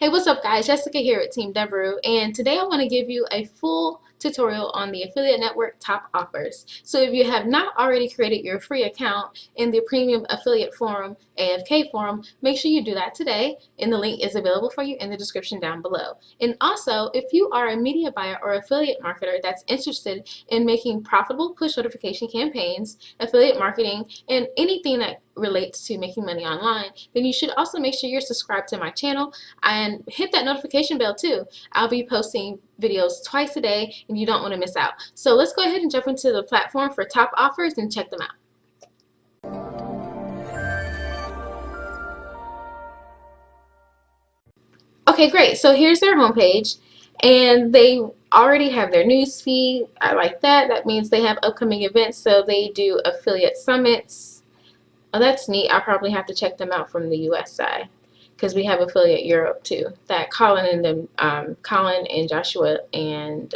Hey, what's up guys? Jessica here at Team Devereaux, and today I want to give you a full tutorial on the affiliate network Top Offers. So if you have not already created your free account in the premium affiliate forum, AFK forum, make sure you do that today, and the link is available for you in the description down below. And also, if you are a media buyer or affiliate marketer that's interested in making profitable push notification campaigns, affiliate marketing, and anything that relates to making money online, then you should also make sure you're subscribed to my channel and hit that notification bell too. I'll be posting videos twice a day and you don't want to miss out. So let's go ahead and jump into the platform for Top Offers and check them out. Okay, great. So here's their homepage, and they already have their news feed. I like that. That means they have upcoming events. So they do affiliate summits. Oh, that's neat. I'll probably have to check them out from the US side, because we have affiliate Europe too, that Colin and Joshua and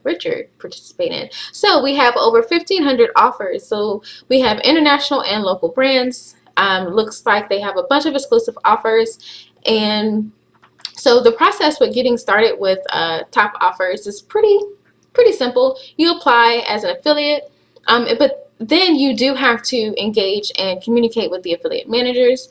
Richard participate in. So we have over 1,500 offers. So we have international and local brands. Looks like they have a bunch of exclusive offers. And so the process with getting started with Top Offers is pretty simple. You apply as an affiliate, but then you do have to engage and communicate with the affiliate managers.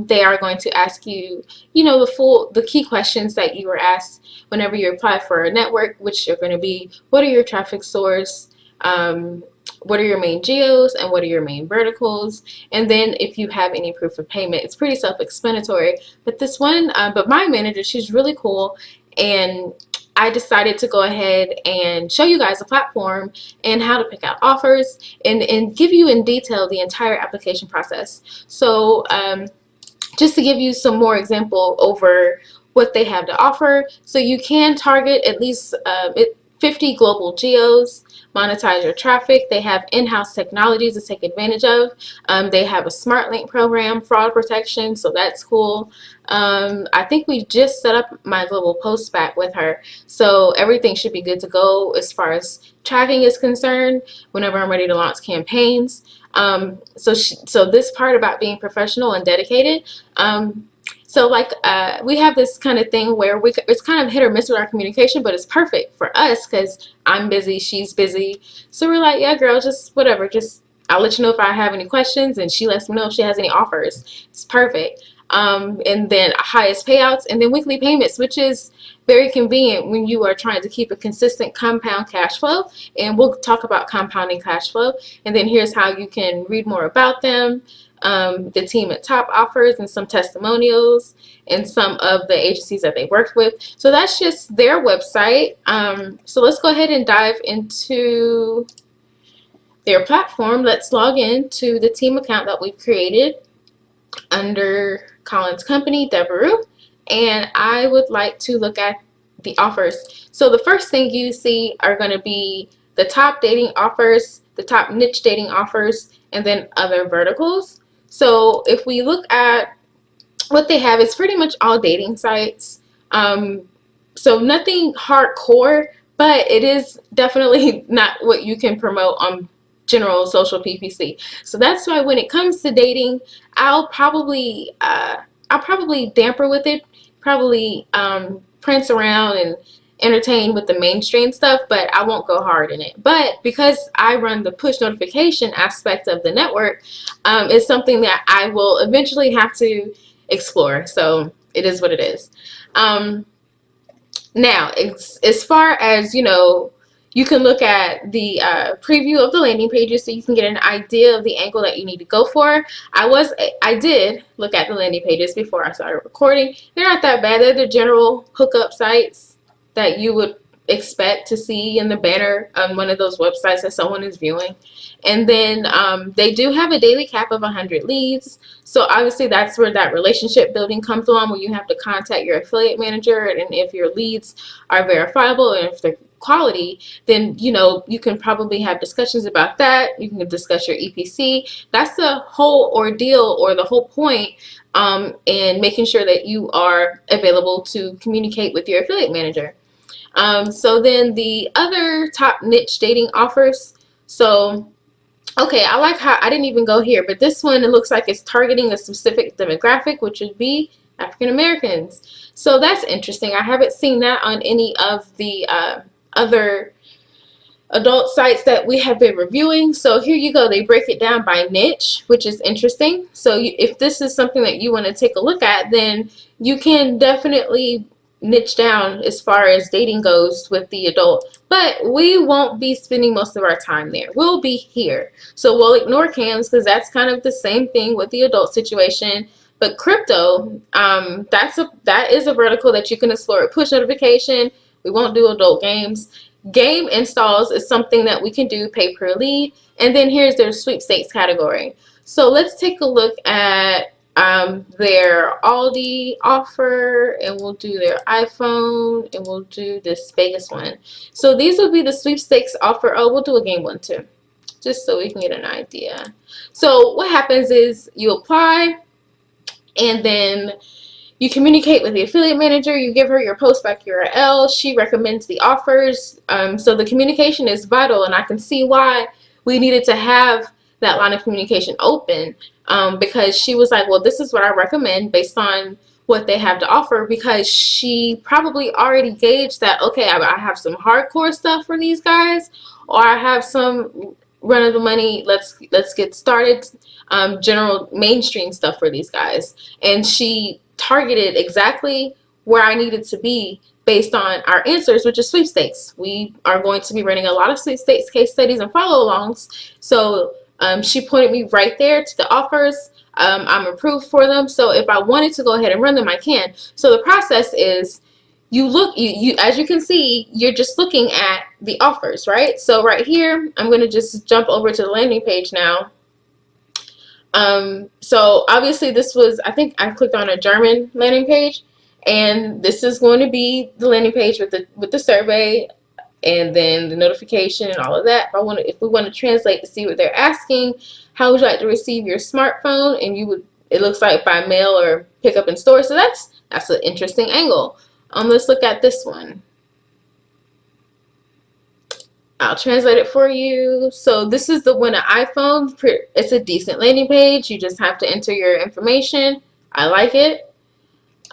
They are going to ask you, the key questions that you were asked whenever you apply for a network, which are going to be, what are your traffic source, what are your main geos, and what are your main verticals, and then if you have any proof of payment. It's pretty self-explanatory. But this one, but my manager, she's really cool, and I decided to go ahead and show you guys the platform and how to pick out offers and give you in detail the entire application process. So just to give you some more example over what they have to offer. So you can target at least 50 global geos, monetize your traffic. They have in-house technologies to take advantage of. They have a smart link program, fraud protection, so that's cool. I think we just set up my global post back with her, so everything should be good to go as far as tracking is concerned whenever I'm ready to launch campaigns. So this part about being professional and dedicated, so we have this kind of thing where it's kind of hit or miss with our communication, but it's perfect for us because I'm busy, she's busy. So we're like, yeah, girl, just whatever. I'll let you know if I have any questions, and she lets me know if she has any offers. It's perfect. And then highest payouts, and then weekly payments, which is very convenient when you are trying to keep a consistent compound cash flow. And we'll talk about compounding cash flow. And then here's how you can read more about them. The team at Top Offers, and some testimonials and some of the agencies that they worked with. So that's just their website. So let's go ahead and dive into their platform. Let's log in to the team account that we've created under Colin's company, Devereaux, and I would like to look at the offers. So the first thing you see are going to be the top dating offers, the top niche dating offers, and then other verticals. So if we look at what they have, it's pretty much all dating sites. So nothing hardcore, but it is definitely not what you can promote on general social PPC. So that's why when it comes to dating, I'll probably damper with it, probably prance around and entertain with the mainstream stuff, but I won't go hard in it. But because I run the push notification aspect of the network, it's something that I will eventually have to explore. So it is what it is. Now, as far as, you can look at the preview of the landing pages so you can get an idea of the angle that you need to go for. I did look at the landing pages before I started recording. They're not that bad. They're the general hookup sites that you would expect to see in the banner on one of those websites that someone is viewing. And then they do have a daily cap of 100 leads. So obviously that's where that relationship building comes along, where you have to contact your affiliate manager, and if your leads are verifiable and if they're quality, then you can probably have discussions about that. You can discuss your EPC. That's the whole ordeal, or the whole point, in making sure that you are available to communicate with your affiliate manager. So then the other top niche dating offers. So okay, I like how I didn't even go here, but this one, it looks like it's targeting a specific demographic, which would be African Americans. So that's interesting. I haven't seen that on any of the other adult sites that we have been reviewing. So here you go. They break it down by niche, which is interesting. So if this is something that you want to take a look at, then you can definitely niche down as far as dating goes with the adult. But we won't be spending most of our time there. We'll be here. So we'll ignore cams because that's kind of the same thing with the adult situation. But crypto, that is a vertical that you can explore. Push notification. We won't do adult games. Game installs is something that we can do pay per lead. And then here's their sweepstakes category. So let's take a look at their Aldi offer, and we'll do their iPhone, and we'll do this Vegas one. So these will be the sweepstakes offer. Oh, we'll do a game one too, just so we can get an idea. So what happens is you apply, and then you communicate with the affiliate manager. You give her your postback URL. She recommends the offers. So the communication is vital, and I can see why we needed to have that line of communication open, because she was like, well, this is what I recommend based on what they have to offer, because she probably already gauged that, okay, I have some hardcore stuff for these guys, or I have some run of the money, let's get started, general mainstream stuff for these guys. And she targeted exactly where I needed to be based on our answers, which is sweepstakes. We are going to be running a lot of sweepstakes case studies and follow-alongs. So she pointed me right there to the offers. I'm approved for them. So if I wanted to go ahead and run them, I can. So the process is, you look, as you can see, you're just looking at the offers, right? So right here, I'm going to just jump over to the landing page now. So obviously this was, I think I clicked on a German landing page, and this is going to be the landing page with the survey, and then the notification and all of that. If we want to translate to see what they're asking, how would you like to receive your smartphone? And it looks like by mail or pick up in store. So that's an interesting angle. Let's look at this one. I'll translate it for you. So this is the one, an iPhone. It's a decent landing page. You just have to enter your information. I like it.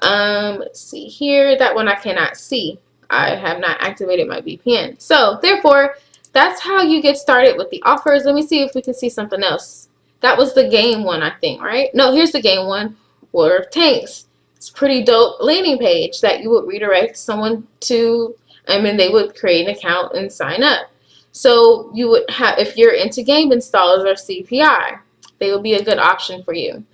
Let's see here. That one I cannot see. I have not activated my VPN. So therefore, that's how you get started with the offers. Let me see if we can see something else. That was the game one, I think, right? No, here's the game one. Water of Tanks. It's a pretty dope landing page that you would redirect someone to, and then they would create an account and sign up. So you would have, if you're into game installs or CPI, they would be a good option for you.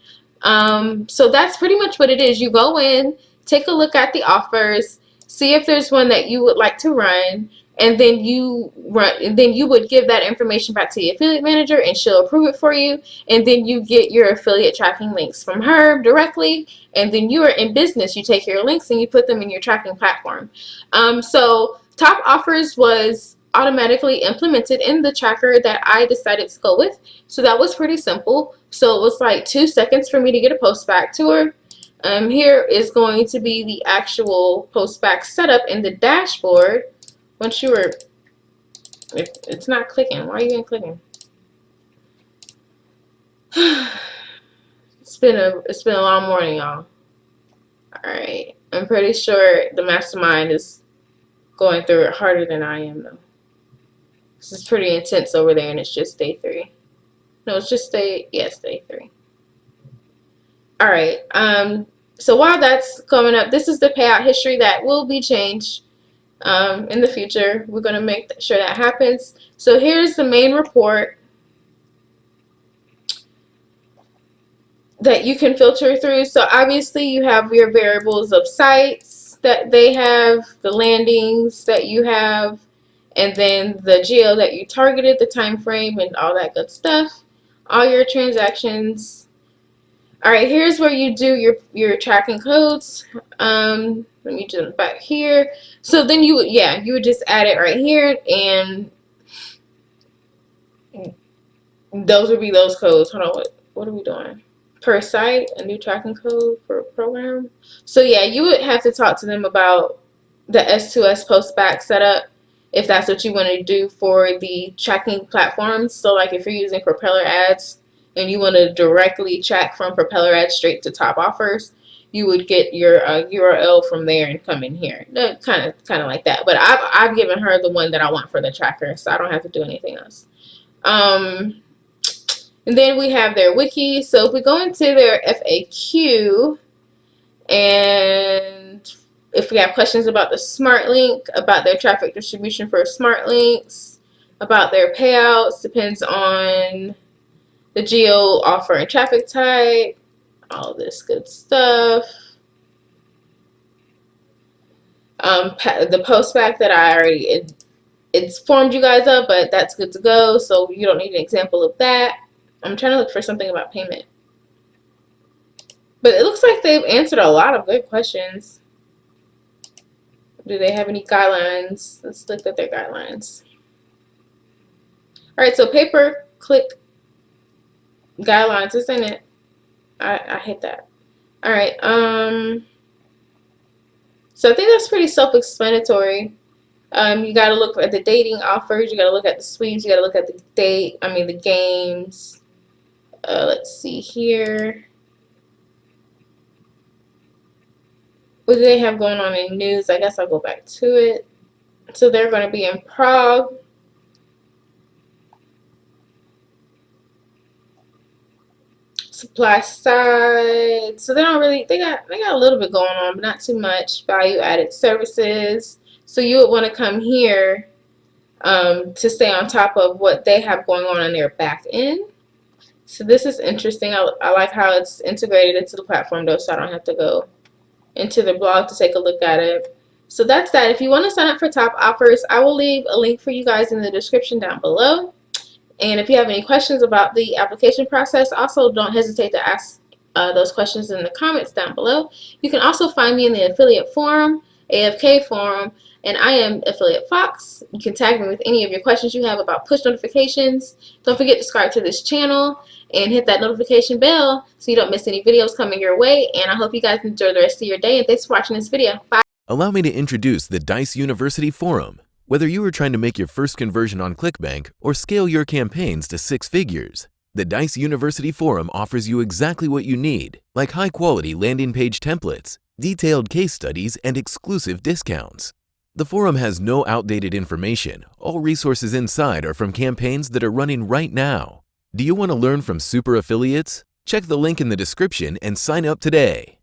So that's pretty much what it is. You go in, take a look at the offers, see if there's one that you would like to run, and then you would give that information back to the affiliate manager, and she'll approve it for you. And then you get your affiliate tracking links from her directly, and then you are in business. You take your links and you put them in your tracking platform. So TopOffers was automatically implemented in the tracker that I decided to go with. So that was pretty simple. So it was like 2 seconds for me to get a post back to her. Here is going to be the actual post back setup in the dashboard. Once you were, it's not clicking. Why are you ain't clicking? It's been a long morning, y'all. All right, I'm pretty sure the mastermind is going through it harder than I am, though. This is pretty intense over there, and it's just day 3. No, it's just day 3. All right. So while that's coming up, this is the payout history that will be changed in the future. We're going to make sure that happens. So here's the main report that you can filter through. So obviously you have your variables of sites that they have, the landings that you have, and then the geo that you targeted, the time frame, and all that good stuff. All your transactions. All right, here's where you do your tracking codes. Let me jump back here. So then you would just add it right here, and those would be those codes. Hold on, what are we doing? Per site, a new tracking code for a program. So yeah, you would have to talk to them about the S2S postback setup if that's what you want to do for the tracking platforms. So like if you're using Propeller Ads and you want to directly track from Propeller Ads straight to TopOffers, you would get your URL from there and come in here. Kind of like that. But I've given her the one that I want for the tracker, so I don't have to do anything else. And then we have their wiki. So if we go into their FAQ, and if we have questions about the smart link, about their traffic distribution for smart links, about their payouts, depends on the geo, offer, and traffic type, all this good stuff. The postback that I already informed you guys of, but that's good to go, so you don't need an example of that. I'm trying to look for something about payment. But it looks like they've answered a lot of good questions. Do they have any guidelines? Let's look at their guidelines. All right, so pay-per-click guidelines, isn't it? I hit that. All right. So I think that's pretty self-explanatory. You got to look at the dating offers. You got to look at the sweeps. You got to look at the games. Let's see here. What do they have going on in news? I guess I'll go back to it. So they're going to be in Prague. Supply side. So they don't really, they got a little bit going on, but not too much. Value added services. So you would want to come here to stay on top of what they have going on their back end. So this is interesting. I like how it's integrated into the platform though, so I don't have to go into the blog to take a look at it. So that's that. If you want to sign up for TopOffers, I will leave a link for you guys in the description down below. And if you have any questions about the application process, also don't hesitate to ask those questions in the comments down below. You can also find me in the affiliate forum, AFK forum, and I am Affiliate Fox. You can tag me with any of your questions you have about push notifications. Don't forget to subscribe to this channel and hit that notification bell so you don't miss any videos coming your way. And I hope you guys enjoy the rest of your day, and thanks for watching this video. Bye. Allow me to introduce the Dice University Forum. Whether you are trying to make your first conversion on ClickBank or scale your campaigns to 6 figures, the Dice University Forum offers you exactly what you need, like high-quality landing page templates, detailed case studies, and exclusive discounts. The forum has no outdated information. All resources inside are from campaigns that are running right now. Do you want to learn from super affiliates? Check the link in the description and sign up today.